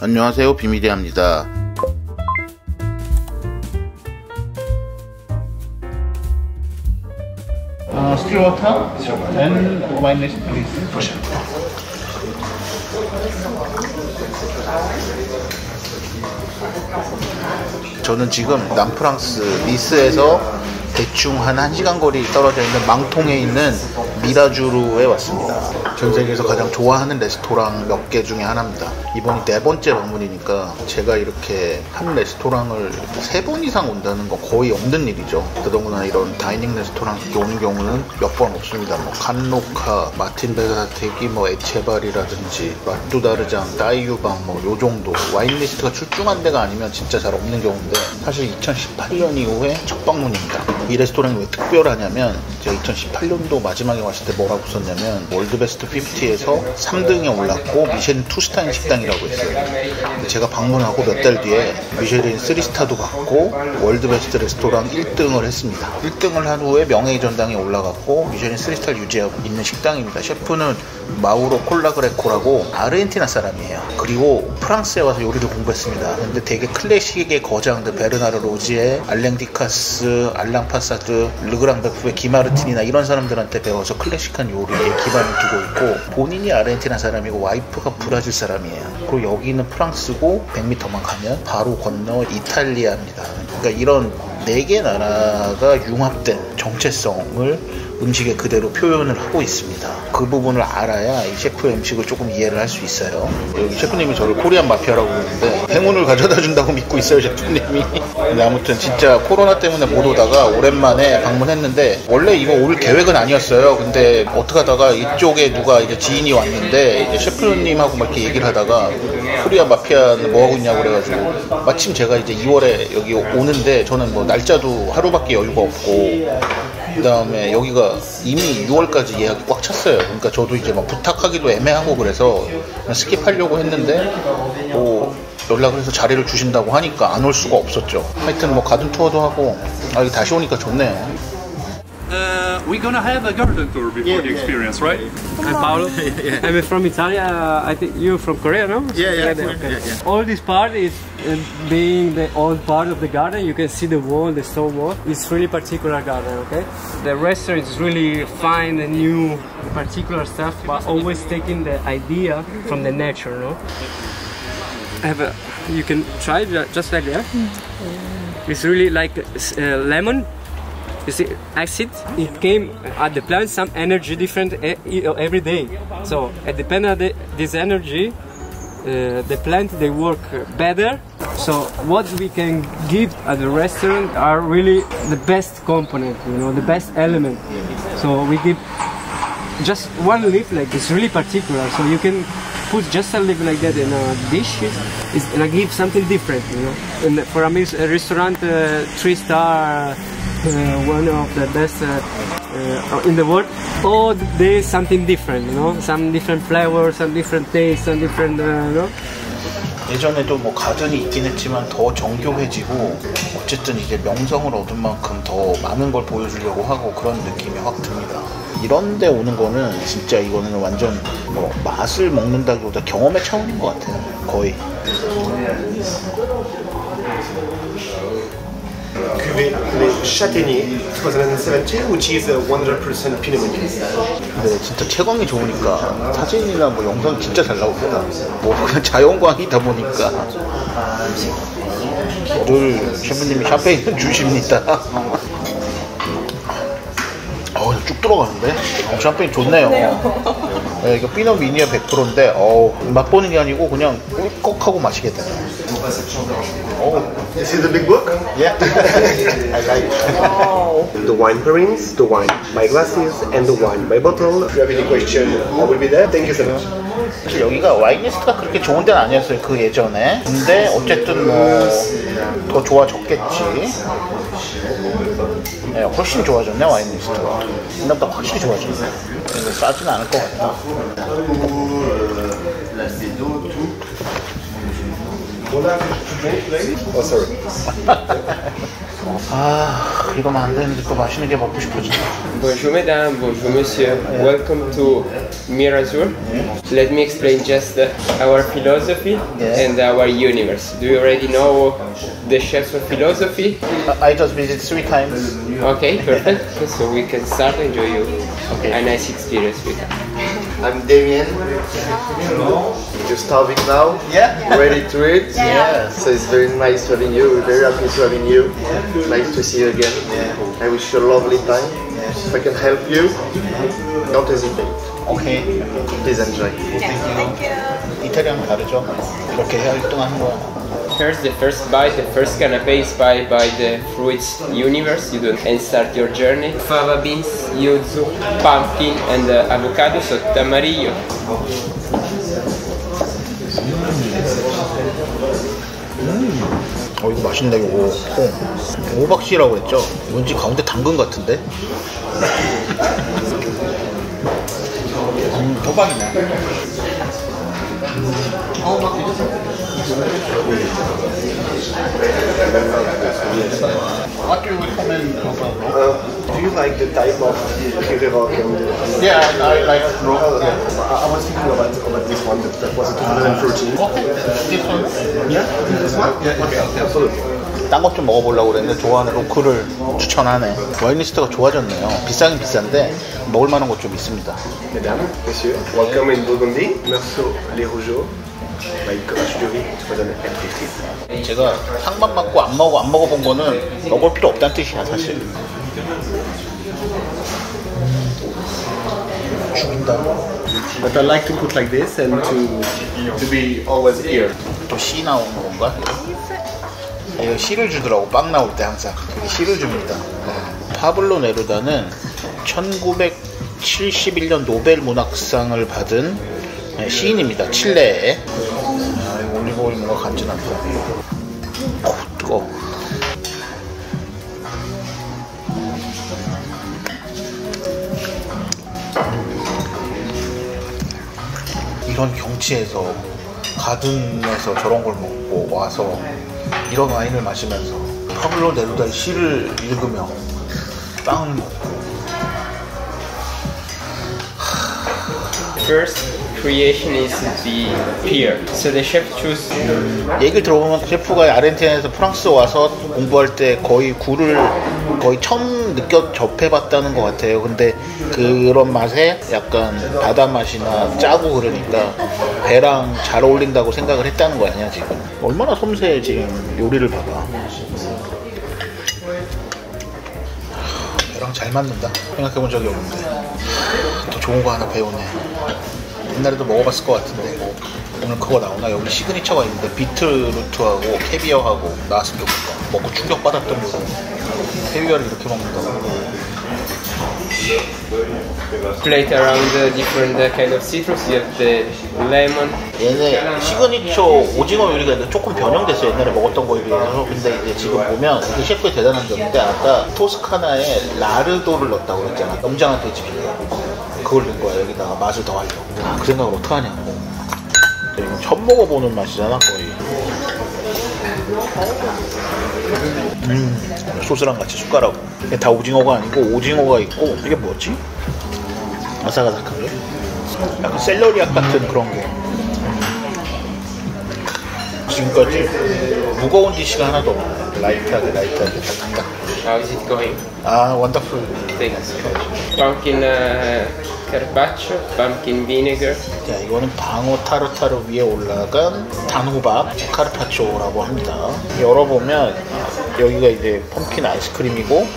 안녕하세요, 비밀이합니다. Still water and wine list, please. 저는 지금 남프랑스 니스에서 대충 한 1시간 거리 떨어져 있는 망통에 있는 미라주르에 왔습니다. 전 세계에서 가장 좋아하는 레스토랑 몇 개 중에 하나입니다. 이번이 4번째 방문이니까 제가 이렇게 한 레스토랑을 3번 이상 온다는 건 거의 없는 일이죠. 더더구나 이런 다이닝 레스토랑 오는 경우는 몇 번 없습니다. 뭐 칸로카, 마틴 베가테기, 뭐 에체발이라든지 마뚜다르장, 따이유방 뭐 요 정도 와인 리스트가 출중한 데가 아니면 진짜 잘 없는 경우인데 사실 2018년 이후에 첫 방문입니다. 이 레스토랑이 왜 특별하냐면 제가 2018년도 마지막에 왔을 때 뭐라고 썼냐면 월드베스트 50에서 3등에 올랐고 미쉐린 2스타인 식당이라고 했어요. 근데 제가 방문하고 몇 달 뒤에 미쉐린 3스타도 받고 월드베스트 레스토랑 1등을 했습니다. 1등을 한 후에 명예의 전당에 올라갔고 미쉐린 3스타를 유지하고 있는 식당입니다. 셰프는 마우로 콜라그레코라고 아르헨티나 사람이에요. 그리고 프랑스에 와서 요리를 공부했습니다. 근데 되게 클래식의 거장들 베르나르 로지에, 알랭 디카스, 알랑 파사드, 르그랑 베프의 기마르틴이나 이런 사람들한테 배워서 클래식한 요리에 기반을 두고 있고 본인이 아르헨티나 사람이고 와이프가 브라질 사람이에요. 그리고 여기는 프랑스고 100m만 가면 바로 건너 이탈리아입니다. 그러니까 이런 4개 나라가 융합된 정체성을 음식에 그대로 표현을 하고 있습니다. 그 부분을 알아야 이 셰프의 음식을 조금 이해를 할 수 있어요. 여기 셰프님이 저를 코리안 마피아라고 부르는데 행운을 가져다 준다고 믿고 있어요, 셰프님이. 근데 아무튼 진짜 코로나 때문에 못 오다가 오랜만에 방문했는데 원래 이거 올 계획은 아니었어요. 근데 어떻게 하다가 이쪽에 누가 이제 지인이 왔는데 이제 셰프님하고 막 이렇게 얘기를 하다가 코리안 마피아는 뭐 하고 있냐고 그래가지고 마침 제가 이제 2월에 여기 오는데 저는 뭐 날짜도 하루밖에 여유가 없고 그 다음에 여기가 이미 6월까지 예약이 꽉 찼어요. 그러니까 저도 이제 막 부탁하기도 애매하고 그래서 그냥 스킵하려고 했는데 뭐 연락을 해서 자리를 주신다고 하니까 안 올 수가 없었죠. 하여튼 뭐 가든 투어도 하고 여기 다시 오니까 좋네요. We're gonna have a garden tour before the experience, right? I'm Paolo. I'm from Italy. I think you're from Korea, no? Yeah. All this part is being the old part of the garden. You can see the wall, the stone wall. It's really particular garden, okay? The restaurant is really fine and new, particular stuff, but always taking the idea from the nature, no? You can try it just like that. It's really like lemon. You see, acid, it came at the plant, some energy different every day. So, depending on this energy, the plant, they work better. So, what we can give at the restaurant are really the best component, you know, the best element. So, we give just one leaf like this, really particular. So, you can put just a leaf like that in a dish and give something different, you know. And for a restaurant, 3-star, one of the best in the world. All day something different, you know, some different flavors, some different taste, some different, you know. 예전에도 뭐 가전이 있긴 했지만 더 정교해지고 어쨌든 이제 명성을 얻은 만큼 더 많은 걸 보여주려고 하고 그런 느낌이 확 듭니다. 이런 데 오는 거는 진짜 이거는 완전 뭐 맛을 먹는다기보다 경험의 차원인 것 같아요. 거의. Cuvée Les Châtaigniers 2017, which is 100% Pinot Meunier. 근데 진짜 채광이 좋으니까 사진이나 뭐 영상 진짜 잘 나옵니다. 뭐 그냥 자연광이다 보니까 늘 셰프님이 샴페인을 주십니다. 쭉 들어가는데? 샴페인 좋네요. 네, 이거 피노 미니어 100%인데 맛보는 게 아니고 그냥 꿀꺽하고 마시겠다. This is the big book? Yeah. I like it. The wine pairings, the wine by glasses, and the wine by bottle. If you have any question, I will be there. Thank you so much. 사실 여기가 와인 리스트가 그렇게 좋은 데는 아니었어요, 그 예전에. 근데 어쨌든 뭐 더 좋아졌겠지. 네, 훨씬 좋아졌네, 와인 리스트가. 옛날보다 확실히 좋아졌네. 근데 싸지는 않을 것 같다. Oh, sorry. 아, 이러면 안 되는데 또 맛있는 게 먹고 싶어지네. Bonjour mesdames, bonjour monsieur. Welcome to Mirazur. Let me explain just our philosophy and our universe. Do you already know the chef's philosophy? I just visited 3 times. Okay, perfect. So we can start and enjoy you a nice experience with that. I'm Damien. You're starving now? Yeah. Ready to eat? Yes. So it's very nice having you. We're very happy to having you. Nice to see you again. I wish you a lovely time. If I can help you, don't hesitate. 오케이. Please enjoy. 이태리랑 다르죠? 이렇게 활동하는 거야. Here's the first bite. The first canapé is inspired by the fruits universe. You don't and start your journey. Fava beans, yuzu, pumpkin, and avocado sotto amarillo. 이거 맛있네. 이거 콩. 오박씨라고 했죠? 뭔지 가운데 당근 같은데? 호박이네. What do you recommend? Do you like the type of puree rock? Yeah, I like rock. I was thinking about this one that was 2014. Okay, this one? Yeah, this one? Yeah, okay, absolutely. 딴 것 좀 먹어보려고 그랬는데 좋아하는 로크를 추천하네. 와인 리스트가 좋아졌네요. 비싸긴 비싼데 먹을 만한 것 좀 있습니다. Mesdames, messieurs, welcome in Burgundy. Meursault, les Rougeaux, my crush de riz, 2023. 제가 상만 맞고 안 먹어본 거는 먹을 필요 없다는 뜻이야 사실. 죽인다. But I like to put like this and to be always here. 또 씨 나오는 건가? 이거 씨를 주더라고. 빵 나올 때 항상 그게 씨를 줍니다. 파블로 네루다는 1971년 노벨 문학상을 받은 시인입니다. 칠레에. 이거 올리브오일 뭔가 간지난다. 뜨거워. 이런 경치에서 가든에서 저런 걸 먹고 와서 이런 와인을 마시면서 파블로 네루다의 시를 읽으며 빵을 먹고. First creation is the pear. So the chef choose. 얘기를 들어보면 셰프가 아르헨티나에서 프랑스 와서 공부할 때 거의 굴을 거의 처음 접해봤다는 것 같아요. 근데 그런 맛에 약간 바다 맛이나 짜고 그러니까 배랑 잘 어울린다고 생각을 했다는 거 아니야 지금. 얼마나 섬세해 지금 요리를 봐봐. 배랑 잘 맞는다. 생각해본 적이 없는데 더 좋은 거 하나 배우네. 옛날에도 먹어봤을 것 같은데 오늘 그거 나오나? 여기 시그니처가 있는데 비트루트하고 캐비어하고 나왔으면 좋겠다. 먹고 충격받았던 거고 캐비어를 이렇게 먹는다고. Plate around the different kind of citrus. You have the lemon. 얘네 시그니처 오징어 요리가 있는데 조금 변형됐어요. 옛날에 먹었던 거에 비해서. 근데 이제 지금 보면 이 셰프의 대단한 점인데 아까 토스카나에 라르도를 넣었다고 그랬잖아. 염장한 돼지피가. 그걸 넣은 거야. 여기다가 맛을 더하려고. 아, 그 생각을 어떡하냐고. 이건 처음 먹어보는 맛이잖아 거의. 소스랑 같이 숟가락. 이게 다 오징어가 아니고 오징어가 있고 이게 뭐지? 아삭아삭한 게? 약간 샐러리앗 같은 그런 게. 지금까지 무거운 디시가 하나도 없네. 라이트하게 탁탁탁. How is it going? 아, 원더풀. Thanks. Pumpkin carpaccio, pumpkin vinegar. 자, 이거는 방어 타르타르 위에 올라간 단호박 카르파초라고 합니다. 열어보면 여기가 이제 펌킨 아이스크림이고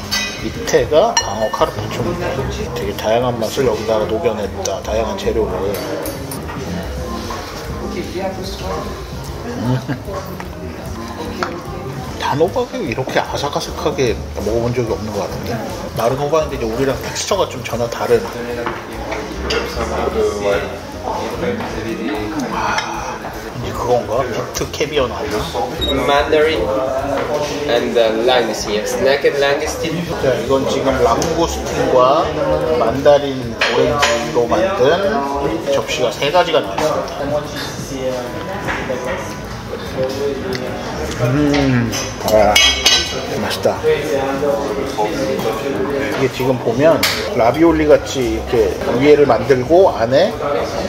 밑에가 방어 카르파초입니다. 되게 다양한 맛을 여기다가 녹여냈다. 다양한 재료를. 단호박이 이렇게 아삭아삭하게 먹어본 적이 없는 것 같은데. 마른 호박인데 이제 우리랑 텍스처가 좀 전혀 다른. 이제 그건가? 비트 캐비어 나오나? Mandarin and langoustine. Yes, naked langoustine. 자, 이건 지금 랑고스틴과 만다린 오렌지로 만든 접시가 3가지가 나왔습니다. 와. 맛있다. 이게 지금 보면 라비올리 같이 이렇게 위에를 만들고 안에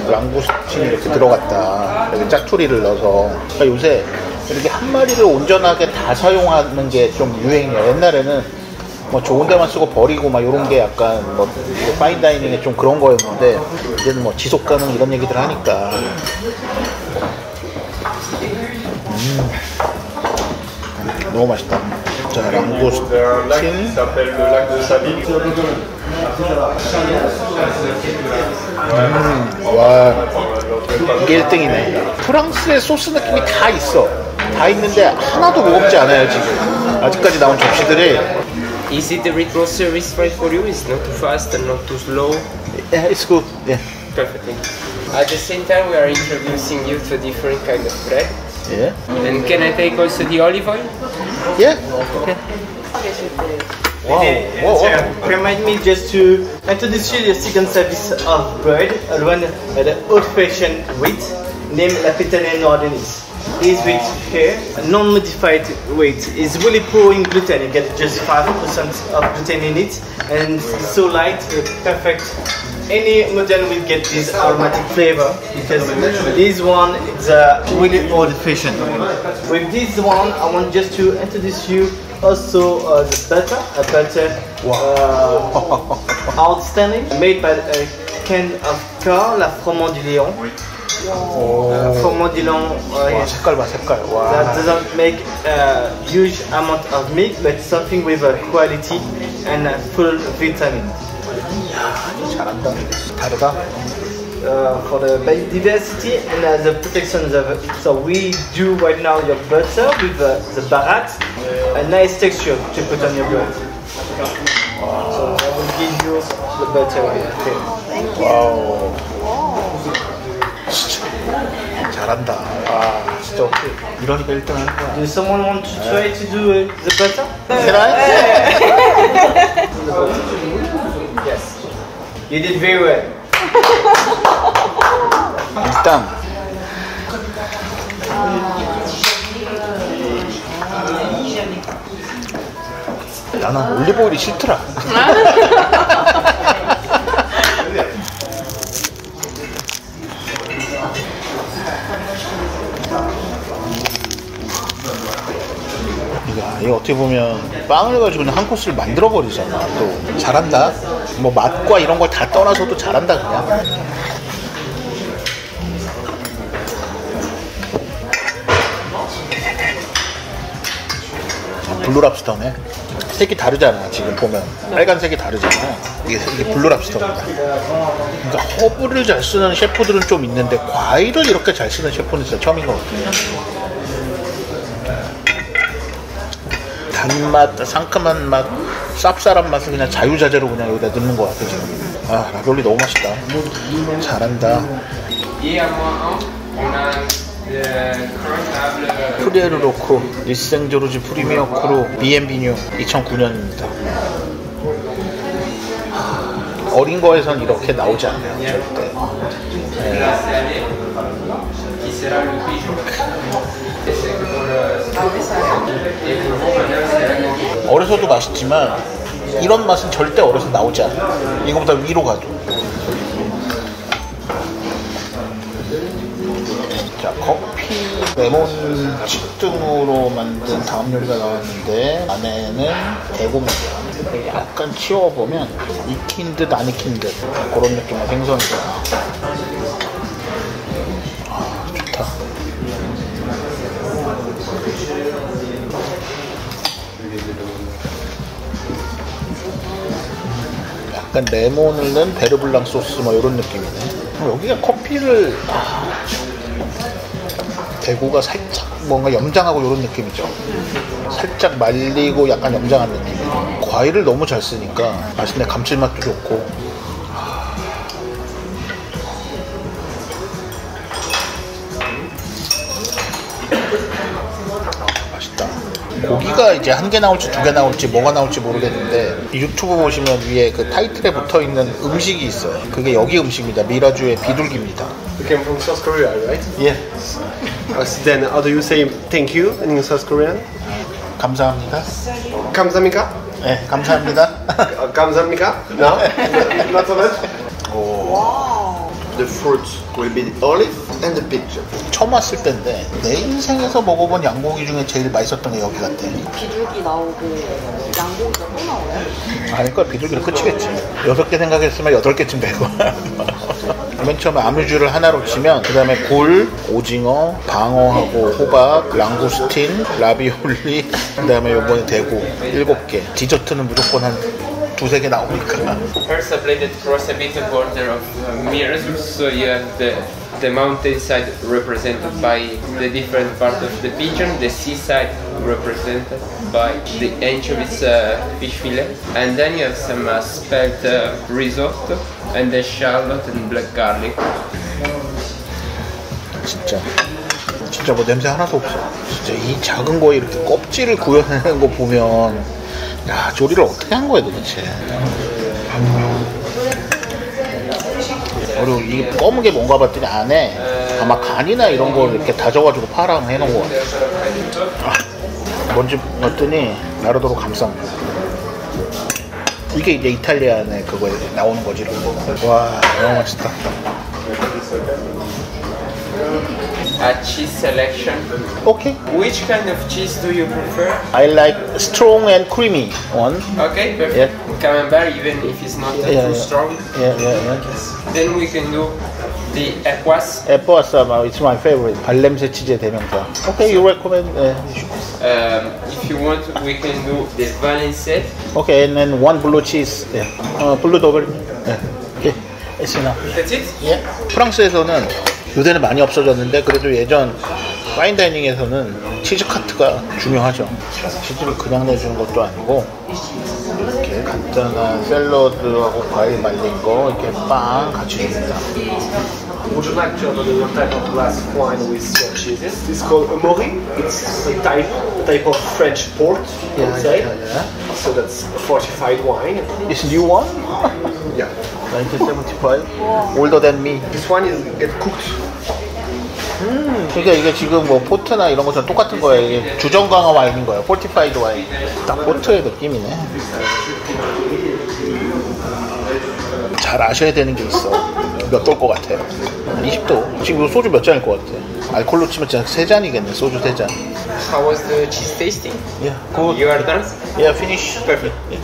랑구스틴이 이렇게 들어갔다. 이렇게 짜투리를 넣어서. 그러니까 요새 이렇게 한 마리를 온전하게 다 사용하는 게 좀 유행이에요. 옛날에는 뭐 좋은 데만 쓰고 버리고 막 이런 게 약간 뭐 파인다이닝에 좀 그런 거였는데 이제는 뭐 지속 가능 이런 얘기들 하니까. 너무 맛있다. 자, 랑구스틴. 와, 이게 1등이네. 프랑스의 소스 느낌이 다 있어. 다 있는데 하나도 무겁지 않아요, 지금. 아직까지 나온 접시들이. Is it the retro service right for you? It's not too fast and not too slow. Yeah, it's good. Yeah. Perfectly. At the same time, we are introducing you to different kind of bread. Yeah. And can I take also the olive oil? Yeah. Okay. Wow. Remind me just to introduce you the second service of bread, one at the old-fashioned wheat named La Pétanée Nordenice. This wheat here, a non-modified wheat, is really poor in gluten. You get just 5% of gluten in it, and it's so light, perfect. Any modern will get this aromatic flavor because this one is really old-fashioned. With this one, I want just to introduce you also the butter, a butter outstanding, made by a can of Car, La Froment du Lion. Froment du Lion. 색깔 봐, 색깔. 와. That doesn't make a huge amount of milk, but something with a quality and a full vitamin. 잘한다. 다르다. For the biodiversity and the protection of it. So we do right now your butter with the barat, a nice texture to put on your bread. So I will give you the butter here. Okay. 와우. 잘한다. 아, 진짜 이러니까 1등 하는 거야. Do someone want to try to do the butter? Can I? Yes. You did very well. 일단 나는 올리브 오일이 싫더라. 이거 어떻게 보면 빵을 가지고 그냥 한 코스를 만들어 버리잖아. 또 잘한다. 뭐 맛과 이런 걸 다 떠나서도 잘한다 그냥. 블루랍스터네. 색이 다르잖아. 지금 보면 빨간색이 다르잖아. 이게 블루랍스터입니다. 그러니까 허브를 잘 쓰는 셰프들은 좀 있는데 과일을 이렇게 잘 쓰는 셰프는 진짜 처음인 것 같아요. 단맛, 상큼한 맛, 쌉쌀한 맛을 그냥 자유자재로 그냥 여기다 넣는 것 같아 지금. 아, 라비올리 너무 맛있다. 잘한다. 프리에르 로코 리생조르지 프리미어 크루 비엔비뉴 2009년입니다. 어린 거에선 이렇게 나오지 않아요 절대. 어려서도 맛있지만 이런 맛은 절대 어려서 나오지 않아. 이거보다 위로 가죠. 자, 커피 레몬 칩등으로 만든 다음 요리가 나왔는데 안에는 대고입니다. 약간 치워보면 익힌 듯 안 익힌 듯 그런 느낌의 생선이고요. 아, 좋다. 약간 레몬을 넣은 베르블랑 소스 뭐 이런 느낌이네. 여기가 커피를 대구가 살짝 뭔가 염장하고 이런 느낌이죠. 살짝 말리고 약간 염장한 느낌. 과일을 너무 잘 쓰니까 맛있네. 감칠맛도 좋고. 맛있다. 고기가 이제 한 개 나올지 두 개 나올지 뭐가 나올지 모르겠는데 유튜브 보시면 위에 그 타이틀에 붙어있는 음식이 있어요. 그게 여기 음식입니다. 미라주의 비둘기입니다. You came from South Korea, right? 예. Then how do you say thank you in South Korean? 감사합니다. Kamsamika? 네, 감사합니다. Kamsamika? No? Not so much? 오, The fruit will be the olive and the peach. 처음 왔을 때인데 내 인생에서 먹어본 양고기 중에 제일 맛있었던 게 여기 같아. 비둘기 나오고 양고기가 또 나와요? 아닐걸, 비둘기는 끝이겠지. 6개 생각했으면 8개쯤 되고. 맨 처음에 아뮤주를 하나로 치면 그 다음에 굴, 오징어, 방어하고 호박, 랑구스틴, 라비올리, 그 다음에 요번에 대구 7개. 디저트는 무조건 한 2-3개 나오니까. First, I played across a bit of border of mirrors, so you have the mountainside represented by the different part of the pigeon, the seaside represented by the anchovies fish fillet, and then you have some spelt risotto and the shallot and black garlic. 진짜 뭐 냄새 하나도 없어. 진짜 이 작은 거에 이렇게 껍질을 구워내는 거 보면, 야, 조리를 어떻게 한 거야 도대체. 그리고 이 검은 게 뭔가 봤더니 안에 아마 간이나 이런 거 이렇게 다져가지고 파랑 해놓은 거 같아. 뭔지 봤더니 나르도로 감싸. 이게 이제 이탈리안의 그거에 나오는 거지. 와, 너무 맛있다. A cheese selection. Okay. Which kind of cheese do you prefer? I like strong and creamy one. Okay, perfect. Yeah. Camembert, even if it's not too strong. Yeah. Then we can do the equas. 에뽀아싸, it's my favorite. 발냄새 치즈의 대명사. Okay, you recommend? If you want, we can do the Valencette. Okay, and then one blue cheese. Yeah. blue double. Yeah. Okay, it's enough. That's it? Yeah. 프랑스에서는 요새는 많이 없어졌는데 그래도 예전 파인다이닝에서는 치즈 카트가 중요하죠. 치즈를 그냥 내주는 것도 아니고 이렇게 간단한 샐러드하고 과일 말린 거 이렇게 빵 같이 줍니다. Would you like to have another type of glass of wine with cheeses? It's called Amaury. It's a type of French port, I would say. So that's fortified wine. It's new one? Yeah. 1975? Older than me. This one is get cooked. 그러니까 이게 지금 뭐 포트나 이런 것처럼 똑같은 거예요. 이게 주정 강화 와인인 거예요. 포티파이드 와인. 딱 포트의 느낌이네. 잘 아셔야 되는 게 있어. 몇 도일 것 같아요? 20도. 지금 이 소주 몇 잔일 것 같아? 알콜로 치면 진짜 3잔이겠네. 소주 3잔. How was the cheese tasting? Yeah, good. You are done? Yeah, finish. Perfect. Yeah.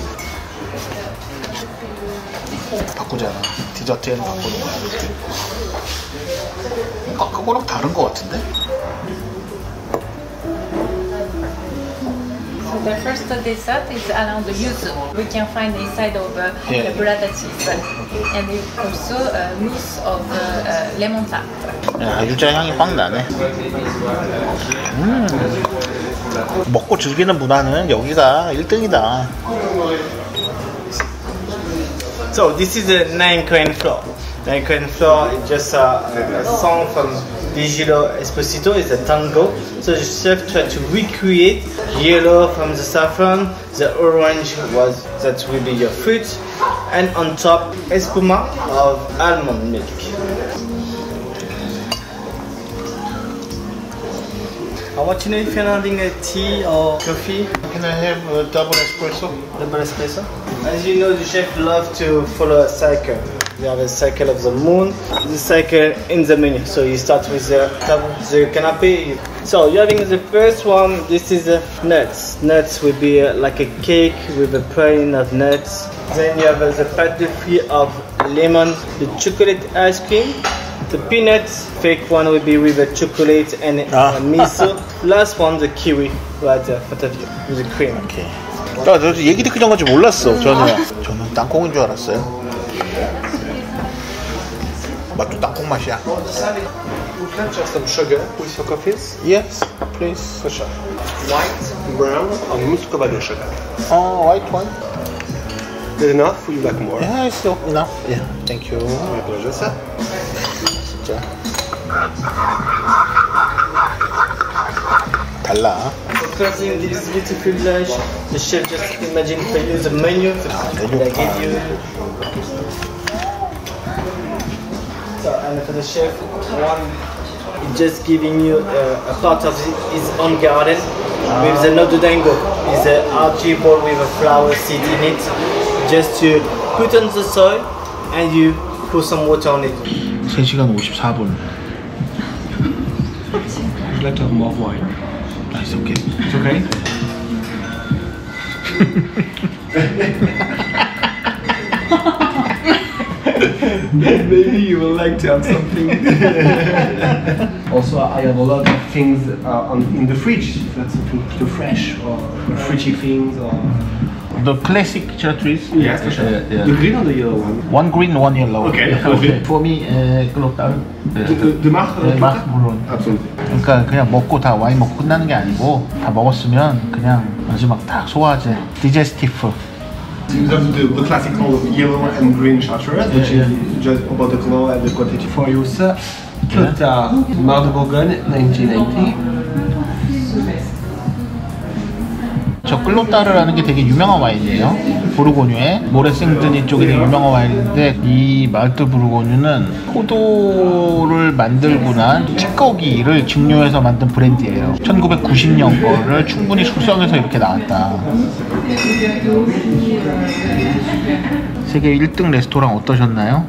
바꾸잖아. 디저트에는 바꾸는 거야. 아까 거랑 다른 거 같은데? So the first dessert is around the yuzu. We can find inside of the burrata cheese, and also mousse of lemon tart. 야, 유자 향이 빡 나네. 먹고 즐기는 문화는 여기가 1등이다. So this is a 9-coin floor. 9-coin floor is just a song from Digilo Esposito. It's a tango. So the chef tried to recreate yellow from the saffron, the orange that will be your fruit, and on top espuma of almond milk. I want to know if you're having a tea or coffee. Can I have a double espresso? Double espresso. As you know, the chef loves to follow a cycle. You have a cycle of the moon, the cycle in the menu. So you start with the canapé. So you're having the first one. This is nuts. Nuts will be like a cake with a praline of nuts. Then you have the pâte de fruits of lemon, the chocolate ice cream. The peanuts, fake one will be with the chocolate and miso. Last one, the kiwi, right there, in front of you, with the cream. 오케이. 나 얘기 듣기 전까지 몰랐어. 저는 땅콩인 줄 알았어요. 맛도 땅콩 맛이야. Would you like to have some sugar with your coffees? Yes, please. For sure. White, brown, or muscovado sugar? White one. Good enough? Would you like more? Yeah, it's enough. Yeah, thank you. My pleasure, sir. 진짜 달라. Closing this beautiful lunch, the chef just imagine for you the menu that I give you. So, and for the chef, one is just giving you a part of his own garden. with the noix de dingo. It's an algae ball with a flower seed in it. Just to put on the soil and you put some water on it. 3시간 54분. I'd like to have more wine. It's okay. It's okay? Maybe you will like to have something. Also, I have a lot of things in the fridge. That's something too fresh or fridgy things or. The classic chartreuse. Yes, for sure. Yeah. The green or the yellow one? One green, one yellow. Okay, okay. For me, 글로따르. The Marc 물론. Absolutely. 그러니까 그냥 먹고 다 와인 먹고 끝나는 게 아니고 다 먹었으면 그냥 마지막 딱 소화제, 디제스티프. You have the classic call of yellow and green chartreuse, which is just about the color and the quantity. For you, sir, Clotard, Mar de Bourgogne, 1990. 저 클로따르라는 게 되게 유명한 와인이에요. 부르고뉴의 모레생드니 쪽에 되게 유명한 와인인데 이 말트 부르고뉴는 포도를 만들고 난 찌꺼기를 증류해서 만든 브랜드예요. 1990년 거를 충분히 숙성해서 이렇게 나왔다. 세계 1등 레스토랑 어떠셨나요?